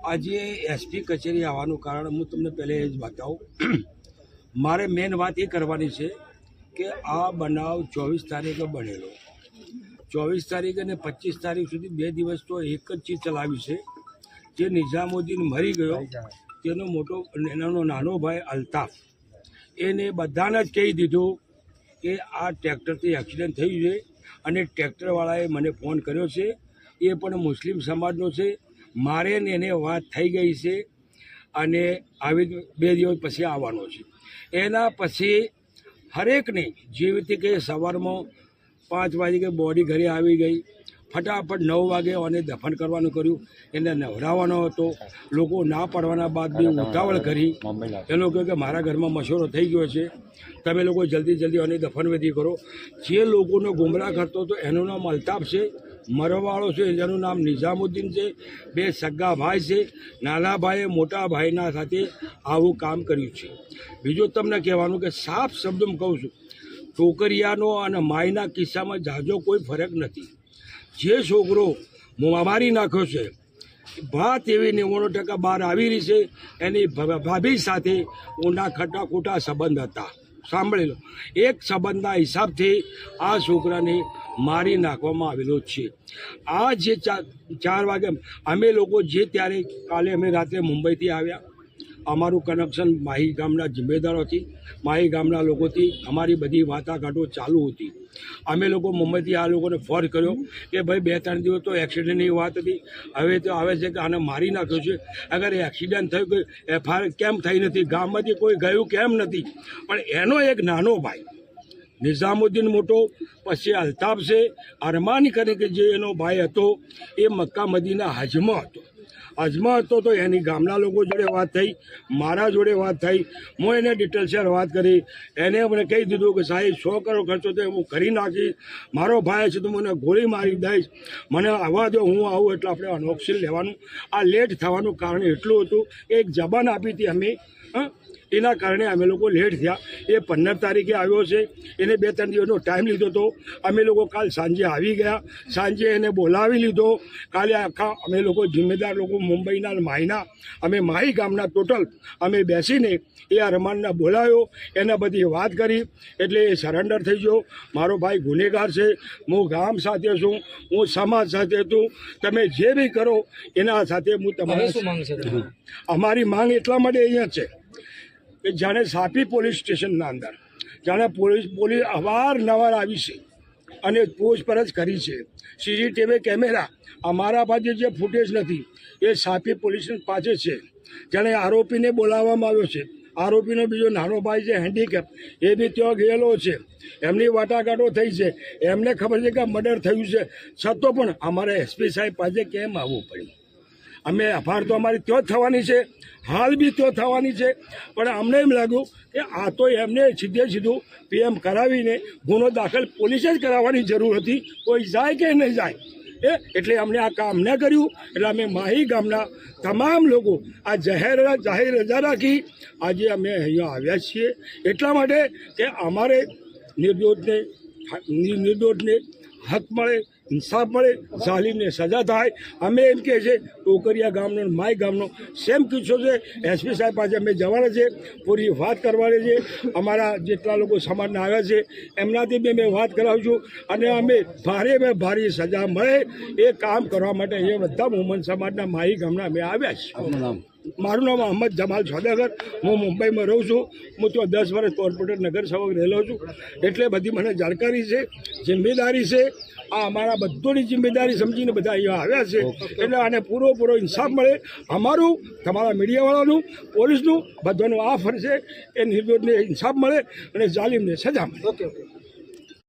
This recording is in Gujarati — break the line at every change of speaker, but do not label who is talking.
આજે એસપી કચેરી આવવાનું કારણ હું તમને પહેલે એ જ બતાવું. મારે મેન વાત એ કરવાની છે કે આ બનાવ 24 તારીખે બનેલો. 24 તારીખ અને 25 તારીખ સુધી 2 દિવસ તો એક જ ચીજ ચલાવી છે. જે નિઝામુદ્દીન મરી ગયો તેનો એનો નાનો ભાઈ અલ્તાફ એને બધાને જ કહી દીધું કે આ ટ્રેક્ટરથી એક્સિડન્ટ થયું છે અને ટ્રેક્ટરવાળાએ મને ફોન કર્યો છે. એ પણ મુસ્લિમ સમાજનો છે. મારે ને એને વાત થઈ ગઈ છે અને આવી 2 દિવસ પછી આવવાનો છે. એના પછી હરેકને જેવી રીતે કે સવારમાં 5 વાગે બોડી ઘરે આવી ગઈ, ફટાફટ 9 વાગે અને દફન કરવાનું કર્યું. એને નવરાવવાનો હતો. લોકો ના પાડવાના બાદ બી ઉતાવળ કરી. એ લોકો કે મારા ઘરમાં મશોરો થઈ ગયો છે, તમે લોકો જલ્દી અને દફનવિધિ કરો. જે લોકોનો ગુમરાહ કરતો હતો એનું નામ અલ્તાફ છે, મરવાળો છે જેનું નામ નિઝામુદ્દીન છે. 2 સગા ભાઈ છે. નાના ભાઈએ મોટા ભાઈના સાથે આવું કામ કર્યું છે. બીજું તમને કહેવાનું કે સાફ શબ્દમાં કહું છું, છોકરિયાનો અને માયના કિસ્સામાં જાજો કોઈ ફરક નથી. જે છોકરો મારી નાખ્યો છે, વાત એવી 99% બહાર આવી રહી છે. એની ભાભી સાથે ઊંડા ખોટા સંબંધ હતા. સાંભળી લો, એક સંબંધના હિસાબથી આ છોકરાને મારી નાખવામાં આવેલો છે. આ જે 4 વાગે અમે લોકો જે ત્યારે કાલે અમે રાત્રે મુંબઈથી આવ્યા, અમારું કનેક્શન માહી ગામના જિમ્મેદારોથી, માહી ગામના લોકોથી અમારી બધી વાટાઘાટો ચાલુ હતી. અમે લોકો મુંબઈથી આ લોકોને ફોન કર્યો કે ભાઈ 2-3 દિવસ તો એક્સિડન્ટની વાત હતી, હવે તો આવે છે કે આને મારી નાખ્યો છે. અગર એક્સિડન્ટ થયું કે એફઆઈઆર કેમ થઈ નથી, ગામમાંથી કોઈ ગયું કેમ નથી? પણ એનો એક નાનો ભાઈ નિઝામુદ્દીન મોટો, પછી અલ્તાફ છે, અરમાન કરીને જે એનો ભાઈ હતો એ મક્કા મદીના હજમાં હતો. તો એની ગામના લોકો જોડે વાત થઈ, મારા જોડે વાત થઈ. હું એને ડિટેલ્સર વાત કરી. એને મને કહી દીધું કે સાહેબ 100 કરોડ ખર્ચો તો હું કરી નાખીશ. મારો ભાઈ છે તો મને ગોળી મારી દઈશ, મને આવવા દો, હું આવું એટલે આપણે અનોક્સિલ લેવાનું. આ લેટ થવાનું કારણ એટલું હતું કે એક જબાન આપી હતી અમે, એના કારણે અમે લોકો લેટ થયા. એ 15 તારીખે આવ્યો છે. એને 2-3 દિવસનો ટાઈમ લીધો હતો. અમે લોકો કાલ સાંજે આવી ગયા. સાંજે એને બોલાવી લીધો. કાલે આખા અમે લોકો જિમ્મેદાર લોકો મુંબઈના માહીના, અમે માહી ગામના ટોટલ અમે બેસીને એ અરમાનને બોલાવ્યો. એને બધી વાત કરી એટલે એ સરેન્ડર થઈ ગયો. મારો ભાઈ ગુનેગાર છે, હું ગામ સાથે છું, હું સમાજ સાથે છું, તમે જે બી કરો એના સાથે હું તમારે શું માંગ છે? અમારી માંગ એટલા માટે અહીંયા છે કે જાણે સાપી પોલીસ સ્ટેશનના અંદર જાણે પોલીસ અવારનવાર આવી છે અને પૂછપરછ કરી છે. સીસીટીવી કેમેરા અમારા પાસે જે ફૂટેજ નથી એ સાપી પોલીસ પાસે છે. જાણે આરોપીને બોલાવવામાં આવ્યો છે. આરોપીનો બીજો નાનો ભાઈ છે હેન્ડીકેપ, એ બી ત્યાં ગયેલો છે. એમની વાટાઘાટો થઈ છે. એમને ખબર છે કે મર્ડર થયું છે, છતાં પણ અમારે એસપી સાહેબ પાસે કેમ આવવું પડ્યું? અમે એફઆઈઆર તો અમારી ત્યાં જ થવાની છે, હાલ બી ત્યાં થવાની છે. પણ અમને એમ લાગ્યું કે આ તો એમને સીધું પીએમ કરાવીને ગુનો દાખલ પોલીસે જ કરાવવાની જરૂર હતી. કોઈ જાય કે નહીં જાય એટલે અમને આ કામ ન કર્યું. એટલે અમે માહી ગામના તમામ લોકો આ જાહેર રજા રાખી આજે અમે અહીંયા આવ્યા છીએ. એટલા માટે કે અમારે નિર્દોષને હક મળે, ઇન્સાફ મળે, જાલિમને સજા થાય. અમે એમ કહે છે ટોકરિયા ગામનો માય ગામનો સેમ કિસ્સો છે. એસપી સાહેબ પાસે અમે જવાના છે, પૂરી વાત કરવાની છે. અમારા જેટલા લોકો સમાજના આવ્યા છે એમનાથી બી અમે વાત કરાવીશું અને અમે ભારે સજા મળે એ કામ કરવા માટે એ બધા મોહમ્મદ સમાજના માહી ગામના અમે આવ્યા છીએ. મારું નામ અહમદ જમાલ સોદાગર. હું મુંબઈમાં રહું છું. હું તો 10 વર્ષ કોર્પોરેટર નગરસેવક રહેલો છું. એટલે બધી મને જાણકારી છે, જિમ્મેદારી છે. આ અમારા બધોની જિમ્મેદારી સમજીને બધા અહીંયા આવ્યા છે. એટલે આને પૂરો ઇન્સાફ મળે. અમારું, તમારા મીડિયાવાળાનું, પોલીસનું બધાનું આ ફરજ છે એ નિર્દોષને ઇન્સાફ મળે અને જાલિમને સજા મળે. ઓકે.